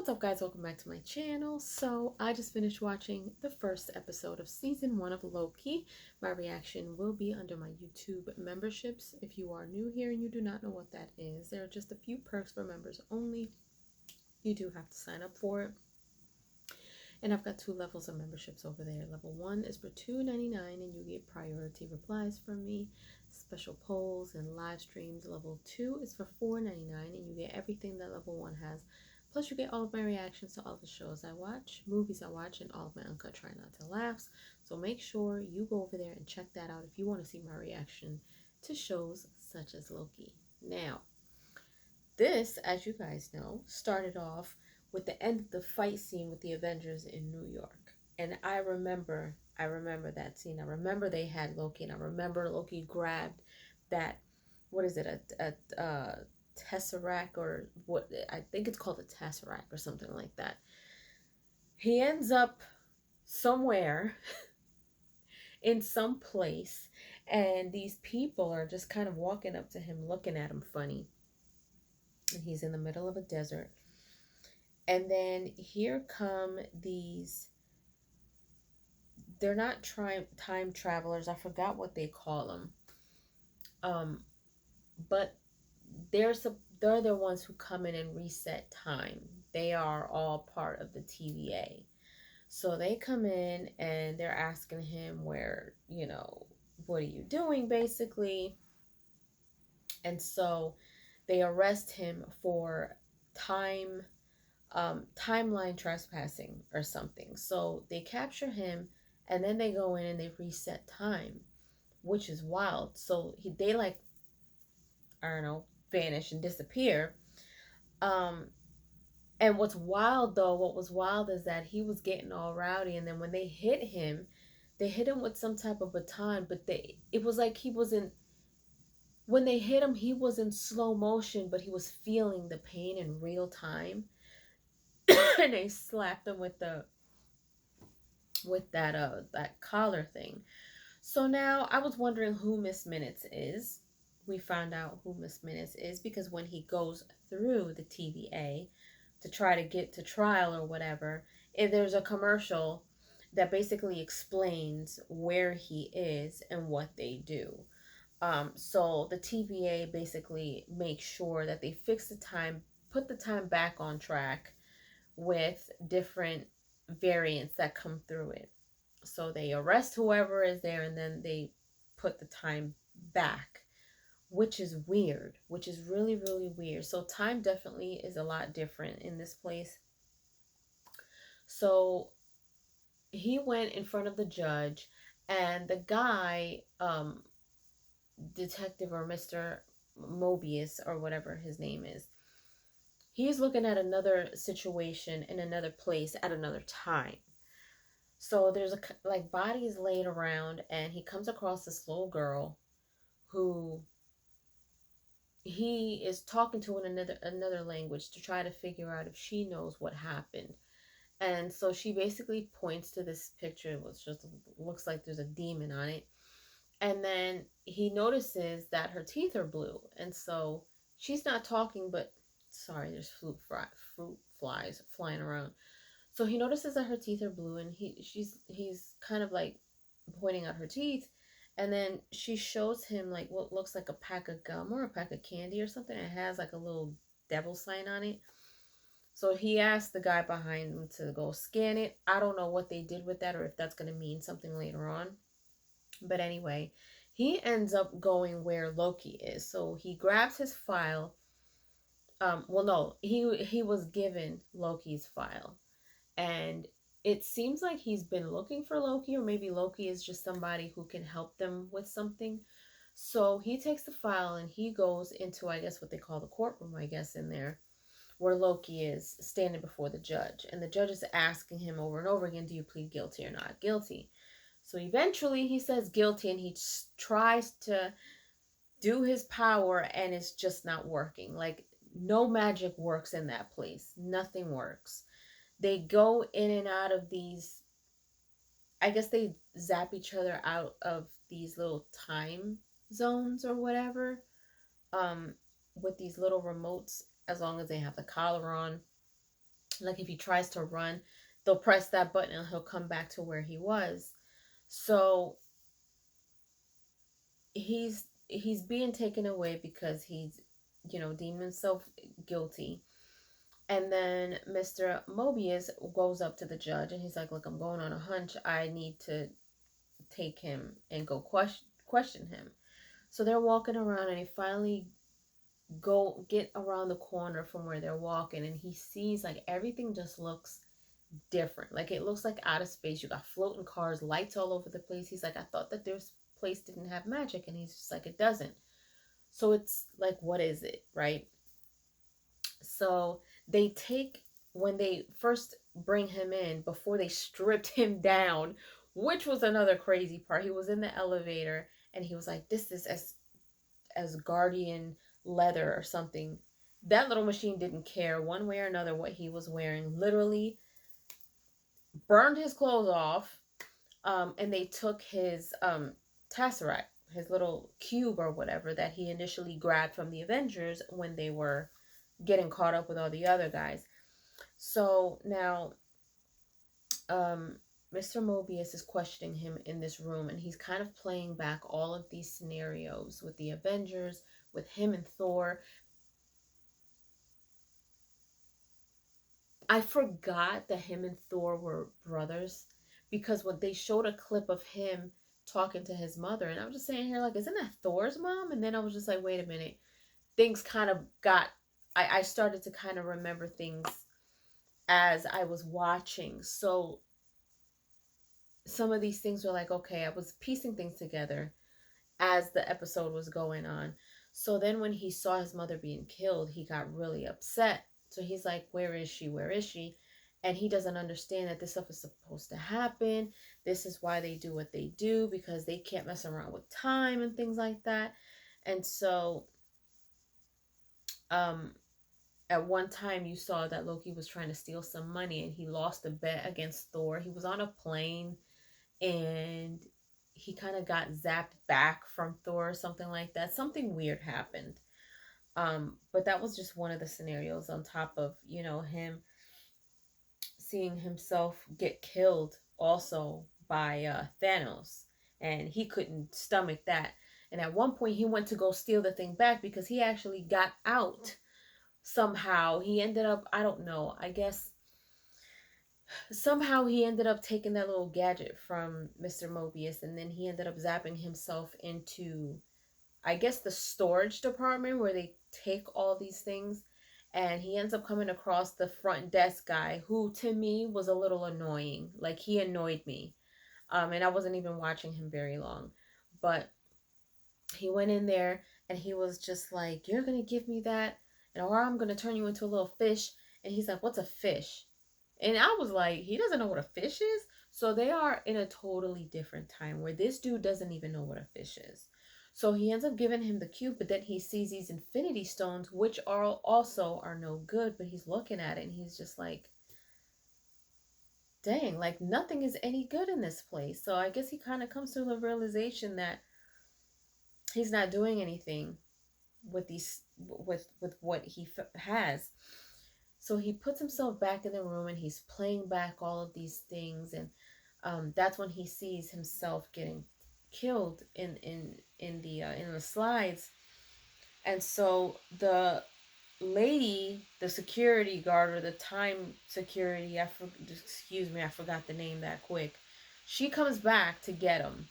What's up, guys? Welcome back to my channel. So I just finished watching the first episode of season 1 of Loki. My reaction will be under my YouTube memberships. If you are new here and you do not know what that is, there are just a few perks for members only. You do have to sign up for it. And I've got 2 levels of memberships over there. Level 1 is for $2.99 and you get priority replies from me, special polls and live streams. Level 2 is for $4.99 and you get everything that level 1 has. Plus you get all of my reactions to all the shows I watch, movies I watch, and all of my uncut try not to laughs. So make sure you go over there and check that out if you want to see my reaction to shows such as Loki. Now, this, as you guys know, started off with the end of the fight scene with the Avengers in New York. And I remember that scene. I remember they had Loki, and I remember Loki grabbed that, what is it, a tesseract, or what, I think it's called a tesseract or something like that. He ends up somewhere in some place, and these people are just kind of walking up to him, looking at him funny. And he's in the middle of a desert. And then here come these, they're not time travelers. I forgot what they call them. But they're the ones who come in and reset time. They are all part of the TVA. So they come in and they're asking him where, what are you doing, basically. And so they arrest him for timeline trespassing or something. So they capture him and then they go in and they reset time, which is wild. So they like, I don't know, vanish and disappear. And what was wild is that he was getting all rowdy, and then when they hit him with some type of baton, but it was like when they hit him, he was in slow motion, but he was feeling the pain in real time. And they slapped him with that collar thing. So now I was wondering who Miss Minutes is. We found out who Miss Minutes is because when he goes through the TVA to try to get to trial or whatever, if there's a commercial that basically explains where he is and what they do. So the TVA basically makes sure that they fix the time, put the time back on track with different variants that come through it. So they arrest whoever is there and then they put the time back, which is weird, which is really, really weird. So time definitely is a lot different in this place. So he went in front of the judge, and the guy, detective or Mr. Mobius or whatever his name is, he's looking at another situation in another place at another time. So there's like bodies laid around, and he comes across this little girl who he is talking to in another language to try to figure out if she knows what happened. And so she basically points to this picture, which just looks like there's a demon on it. And then he notices that her teeth are blue. And so she's not talking, but sorry, there's fruit flies flying around. So he notices that her teeth are blue, and he's kind of like pointing at her teeth. And then she shows him like what looks like a pack of gum or a pack of candy or something. It has like a little devil sign on it. So he asked the guy behind him to go scan it. I don't know what they did with that or if that's going to mean something later on. But anyway, he ends up going where Loki is. So he grabs his file. Well, no, he was given Loki's file. And it seems like he's been looking for Loki, or maybe Loki is just somebody who can help them with something. So he takes the file and he goes into, I guess, what they call the courtroom, I guess, in there, where Loki is standing before the judge. And the judge is asking him over and over again, do you plead guilty or not guilty? So eventually he says guilty, and he tries to do his power, and it's just not working. Like, no magic works in that place. Nothing works. They go in and out of these, I guess they zap each other out of these little time zones or whatever, with these little remotes, as long as they have the collar on. Like if he tries to run, they'll press that button and he'll come back to where he was. So he's being taken away because he's, deemed himself guilty. And then Mr. Mobius goes up to the judge and he's like, "Look, I'm going on a hunch. I need to take him and go question him." So they're walking around and he finally get around the corner from where they're walking, and he sees like everything just looks different. Like it looks like out of space. You got floating cars, lights all over the place. He's like, "I thought that this place didn't have magic," and he's just like, "It doesn't." So it's like, what is it, right? So they take, when they first bring him in, before they stripped him down, which was another crazy part. He was in the elevator and he was like, "This is as guardian leather or something." That little machine didn't care one way or another what he was wearing. Literally burned his clothes off, and they took his tesseract, his little cube or whatever that he initially grabbed from the Avengers when they were getting caught up with all the other guys. So now, Mr. Mobius is questioning him in this room, and he's kind of playing back all of these scenarios with the Avengers, with him and Thor. I forgot that him and Thor were brothers, because when they showed a clip of him talking to his mother, and I was just saying here, like, isn't that Thor's mom? And then I was just like, wait a minute. Things kind of got, I started to kind of remember things as I was watching. So some of these things were like, okay, I was piecing things together as the episode was going on. So then when he saw his mother being killed, he got really upset. So he's like, "Where is she? Where is she?" And he doesn't understand that this stuff is supposed to happen. This is why they do what they do, because they can't mess around with time and things like that. And so at one time you saw that Loki was trying to steal some money and he lost a bet against Thor. He was on a plane and he kind of got zapped back from Thor or something like that. Something weird happened. But that was just one of the scenarios, on top of, him seeing himself get killed also by Thanos. And he couldn't stomach that. And at one point, he went to go steal the thing back because he actually got out somehow. He ended up, I don't know, I guess somehow he ended up taking that little gadget from Mr. Mobius, and then he ended up zapping himself into, I guess, the storage department where they take all these things. And he ends up coming across the front desk guy, who to me was a little annoying. Like, he annoyed me. And I wasn't even watching him very long. But he went in there and he was just like, "You're going to give me that, and or I'm going to turn you into a little fish." And he's like, "What's a fish?" And I was like, he doesn't know what a fish is? So they are in a totally different time where this dude doesn't even know what a fish is. So he ends up giving him the cube, but then he sees these infinity stones, which are also are no good, but he's looking at it and he's just like, dang, like nothing is any good in this place. So I guess he kind of comes to the realization that he's not doing anything with these with what he has. So he puts himself back in the room and he's playing back all of these things, and that's when he sees himself getting killed in the slides. And so the lady, the security guard, or the time security, excuse me, I forgot the name that quick. She comes back to get him.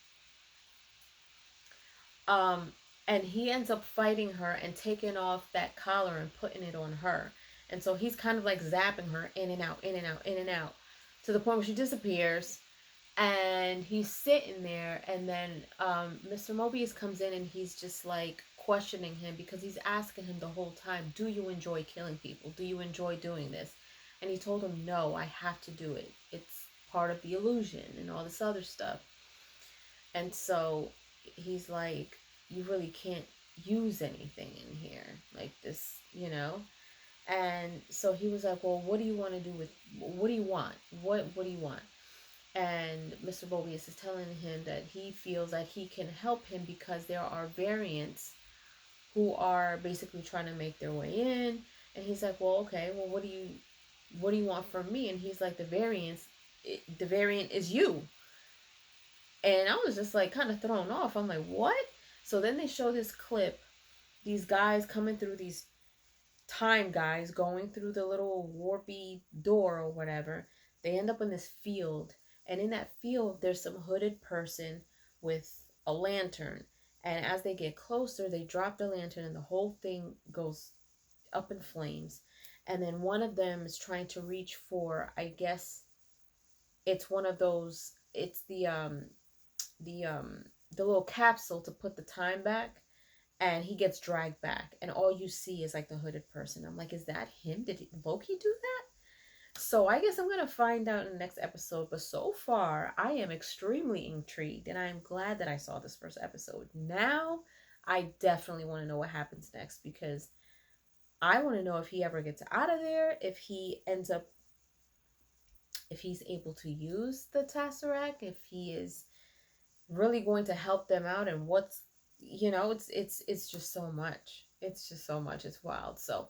Um, and he ends up fighting her and taking off that collar and putting it on her. And so he's kind of like zapping her in and out, in and out, in and out, to the point where she disappears. And he's sitting there, and then Mr. Mobius comes in and he's just like questioning him, because he's asking him the whole time, "Do you enjoy killing people? Do you enjoy doing this?" And he told him, "No, I have to do it. It's part of the illusion," and all this other stuff. And so he's like, "You really can't use anything in here like this, you know?" And so he was like, "Well, what do you want to do with, what do you want? What do you want?" And Mr. Mobius is telling him that he feels that he can help him because there are variants who are basically trying to make their way in. And he's like, "Well, okay, well, what do you what do you want from me? And he's like, the variant is you. And I was just like kind of thrown off. I'm like, what? So then they show this clip, these guys coming through, these time guys going through the little warpy door or whatever. They end up in this field, and in that field there's some hooded person with a lantern. And as they get closer, they drop the lantern and the whole thing goes up in flames. And then one of them is trying to reach for, I guess it's one of those, it's the the little capsule to put the time back, and he gets dragged back, and all you see is like the hooded person. I'm like, is that him? Did Loki do that? So I guess I'm gonna find out in the next episode. But so far, I am extremely intrigued, and I am glad that I saw this first episode. Now, I definitely want to know what happens next, because I want to know if he ever gets out of there, if he ends up, if he's able to use the Tesseract, if he is really going to help them out, and what's, it's just so much. It's just so much. It's wild. So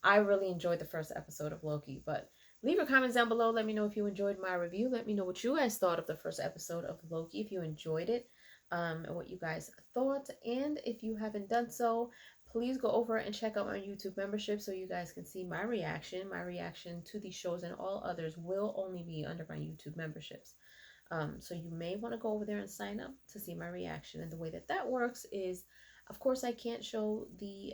I really enjoyed the first episode of Loki. But leave your comments down below. Let me know if you enjoyed my review. Let me know what you guys thought of the first episode of Loki, if you enjoyed it, and what you guys thought. And if you haven't done so, please go over and check out my YouTube membership so you guys can see my reaction. My reaction to these shows and all others will only be under my YouTube memberships. So you may want to go over there and sign up to see my reaction. And the way that that works is, of course, I can't show the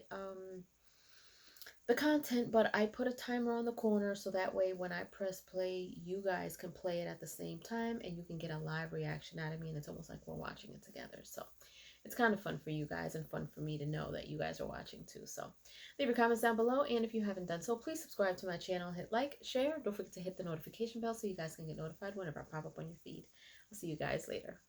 content, but I put a timer on the corner, so that way when I press play, you guys can play it at the same time, and you can get a live reaction out of me, and it's almost like we're watching it together. So it's kind of fun for you guys and fun for me to know that you guys are watching too. So leave your comments down below, and if you haven't done so, please subscribe to my channel, hit like, share, don't forget to hit the notification bell so you guys can get notified whenever I pop up on your feed. I'll see you guys later.